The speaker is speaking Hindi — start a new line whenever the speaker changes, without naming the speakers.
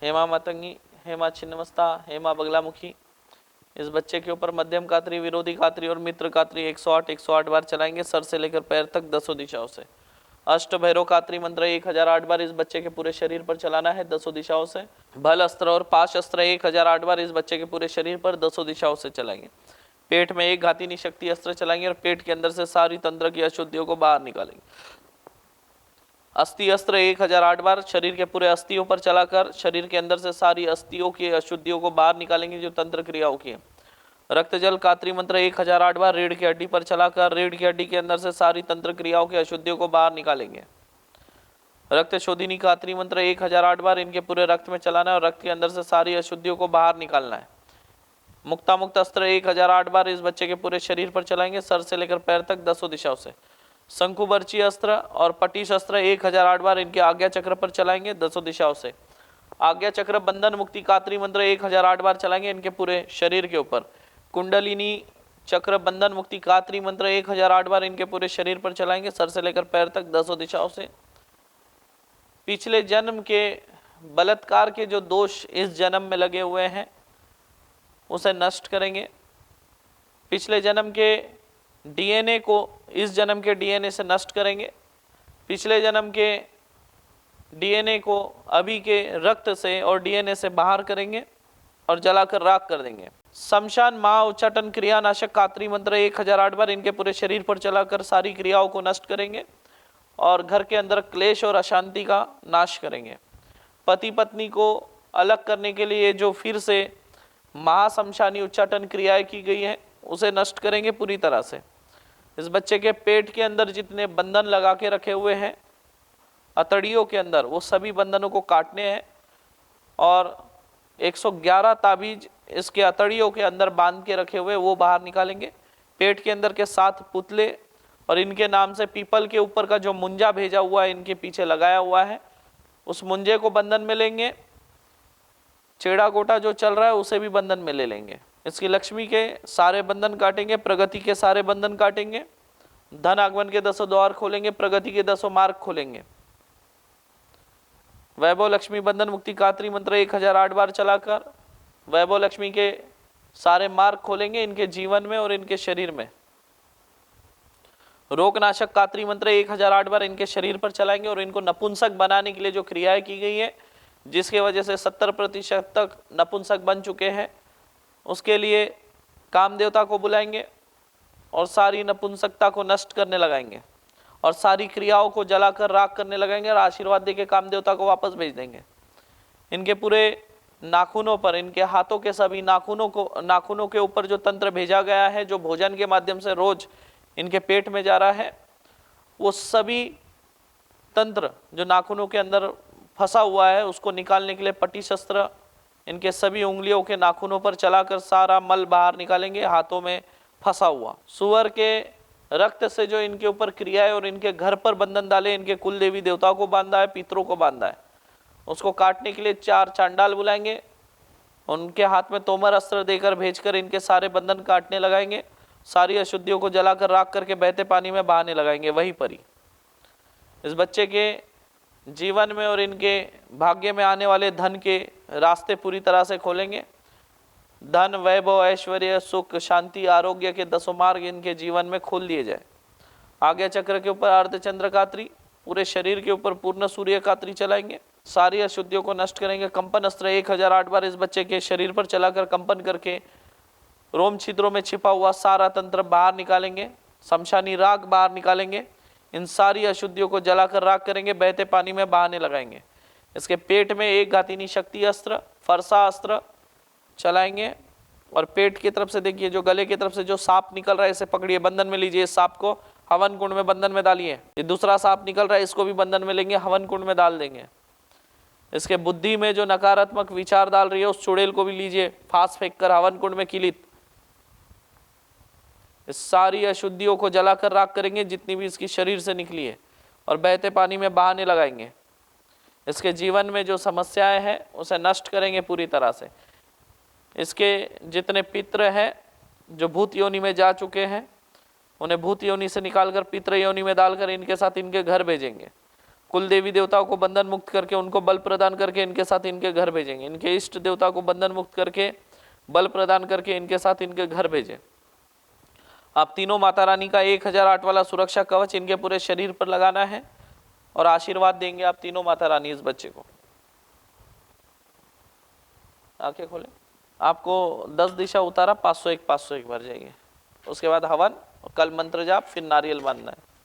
हेमा मतंगी, हेमा छिन्नमस्ता, हेमा बगलामुखी। इस बच्चे के ऊपर मध्यम कात्री, विरोधी कात्री और मित्र कात्री 108 बार चलाएंगे, सर से लेकर पैर तक 10 दिशाओं से। अष्ट भैरव कात्री मंत्र 1008 बार इस बच्चे के पूरे शरीर पर चलाना है 10 दिशाओं से। बल अस्त्र और पाश अस्त्र 1008 बार इस बच्चे के पूरे शरीर पर 10 दिशाओं से चलाएंगे। पेट में एक घातिनी शक्ति अस्त्र चलाएंगे और पेट के अंदर से सारी तंत्र की अशुद्धियों को बाहर निकालेंगे। अस्थि अस्त्र 1008 बार शरीर के पूरे अस्थियों पर चलाकर शरीर के अंदर से सारी अस्थियों की अशुद्धियों को बाहर निकालेंगे जो तंत्र क्रियाओं की है। रक्त जल कात्री मंत्र 1008 बार रीढ़ की हड्डी पर चलाकर रीढ़ की हड्डी के अंदर से सारी तंत्र क्रियाओं की अशुद्धियों को बाहर निकालेंगे। रक्त शोधिनी कात्री मंत्र 1008 बार इनके पूरे रक्त में चलाना है और रक्त के अंदर से सारी अशुद्धियों को बाहर निकालना है। मुक्तामुक्त अस्त्र 1008 बार इस बच्चे के पूरे शरीर पर चलाएंगे, सर से लेकर पैर तक 10 दिशाओं से। शंकुबर्ची अस्त्र और पटीश अस्त्र 1008 बार इनके आज्ञा चक्र पर चलाएंगे 10 दिशाओं से। आज्ञा चक्र बंधन मुक्ति कात्री मंत्र 1008 बार चलाएंगे इनके पूरे शरीर के ऊपर। कुंडलिनी चक्र बंधन मुक्ति कात्री मंत्र 1008 बार इनके पूरे शरीर पर चलाएंगे, सर से लेकर पैर तक 10 दिशाओं से। पिछले जन्म के बलात्कार के जो दोष इस जन्म में लगे हुए हैं उसे नष्ट करेंगे। पिछले जन्म के डीएनए को इस जन्म के डीएनए से नष्ट करेंगे। पिछले जन्म के डीएनए को अभी के रक्त से और डीएनए से बाहर करेंगे और जलाकर राख कर देंगे। शमशान महा उच्चाटन क्रिया नाशक कात्री मंत्र 1008 बार इनके पूरे शरीर पर चलाकर सारी क्रियाओं को नष्ट करेंगे और घर के अंदर क्लेश और अशांति का नाश करेंगे। पति पत्नी को अलग करने के लिए जो फिर से महाशमशानी उच्चाटन क्रियाएं की गई है उसे नष्ट करेंगे पूरी तरह से। इस बच्चे के पेट के अंदर जितने बंधन लगा के रखे हुए हैं अतड़ियों के अंदर, वो सभी बंधनों को काटने हैं और 111 ताबीज इसके अतड़ियों के अंदर बांध के रखे हुए वो बाहर निकालेंगे। पेट के अंदर के 7 पुतले और इनके नाम से पीपल के ऊपर का जो मुंजा भेजा हुआ है इनके पीछे लगाया हुआ है, उस मुंजे को बंधन में लेंगे। चेड़ा गोटा जो चल रहा है उसे भी बंधन में ले लेंगे। इसकी लक्ष्मी के सारे बंधन काटेंगे, प्रगति के सारे बंधन काटेंगे, धन आगमन के 10 द्वार खोलेंगे, प्रगति के 10 मार्ग खोलेंगे। वैभव लक्ष्मी बंधन मुक्ति कात्री मंत्र 1008 बार चलाकर वैभव लक्ष्मी के सारे मार्ग खोलेंगे इनके जीवन में और इनके शरीर में। रोगनाशक कात्री मंत्र 1008 बार इनके शरीर पर चलाएंगे और इनको नपुंसक बनाने के लिए जो क्रियाएं की गई है जिसके वजह से 70% तक नपुंसक बन चुके हैं, उसके लिए काम देवता को बुलाएंगे और सारी नपुंसकता को नष्ट करने लगाएंगे और सारी क्रियाओं को जलाकर राख करने लगाएंगे और आशीर्वाद देके काम देवता को वापस भेज देंगे। इनके पूरे नाखूनों पर, इनके हाथों के सभी नाखूनों के ऊपर जो तंत्र भेजा गया है, जो भोजन के माध्यम से रोज इनके पेट में जा रहा है, वो सभी तंत्र जो नाखूनों के अंदर फंसा हुआ है उसको निकालने के लिए पटीश अस्त्र इनके सभी उंगलियों के नाखूनों पर चलाकर सारा मल बाहर निकालेंगे हाथों में फंसा हुआ। सुअर के रक्त से जो इनके ऊपर क्रियाएं और इनके घर पर बंधन डाले, इनके कुल देवी देवताओं को बांधा है, पितरों को बांधा है, उसको काटने के लिए 4 चांडाल बुलाएंगे, उनके हाथ में तोमर अस्त्र देकर भेजकर इनके सारे बंधन काटने लगाएंगे, सारी अशुद्धियों को जलाकर राख करके बहते पानी में बहाने लगाएंगे। वहीं पर ही इस बच्चे के जीवन में और इनके भाग्य में आने वाले धन के रास्ते पूरी तरह से खोलेंगे। धन, वैभव, ऐश्वर्य, सुख, शांति, आरोग्य के 10 मार्ग इनके जीवन में खोल दिए जाए। आज्ञा चक्र के ऊपर अर्धचंद्र कात्री, पूरे शरीर के ऊपर पूर्ण सूर्य कात्री चलाएंगे, सारी अशुद्धियों को नष्ट करेंगे। कंपन अस्त्र 1008 बार इस बच्चे के शरीर पर चलाकर कंपन करके रोम छिद्रों में छिपा हुआ सारा तंत्र बाहर निकालेंगे, शमशानी राग बाहर निकालेंगे, इन सारी अशुद्धियों को जलाकर राख करेंगे, बहते पानी में बहाने लगाएंगे। इसके पेट में एक घातिनी शक्ति अस्त्र, फरसा अस्त्र चलाएंगे और पेट की तरफ से देखिए जो गले की तरफ से जो सांप निकल रहा है इसे पकड़िए, बंधन में लीजिए। इस सांप को हवन कुंड में बंधन में डालिए। ये दूसरा सांप निकल रहा है इसको भी बंधन में लेंगे, हवन कुंड में डाल देंगे। इसके बुद्धि में जो नकारात्मक विचार डाल रही है उस चुड़ैल को भी लीजिए, फांस फेंक कर हवन कुंड में किलित। इस सारी अशुद्धियों को जलाकर राख करेंगे जितनी भी इसकी शरीर से निकली है और बहते पानी में बहाने लगाएंगे। इसके जीवन में जो समस्याएं हैं उसे नष्ट करेंगे पूरी तरह से। इसके जितने पितृ हैं जो भूत योनि में जा चुके हैं उन्हें भूत योनि से निकालकर पितृ योनि में डालकर इनके साथ इनके घर भेजेंगे कुल देवी देवताओं को बंधन मुक्त करके उनको बल प्रदान करके इनके साथ इनके घर भेजेंगे। इनके इष्ट देवता को बंधन मुक्त करके बल प्रदान करके इनके साथ इनके घर भेजें। आप तीनों माता रानी का 1008 वाला सुरक्षा कवच इनके पूरे शरीर पर लगाना है और आशीर्वाद देंगे आप तीनों माता रानी इस बच्चे को। आंखें खोले। आपको 10 दिशा उतारा, 501 501 भर जाइए। उसके बाद हवन, कल मंत्र जाप, फिर नारियल बांधना है।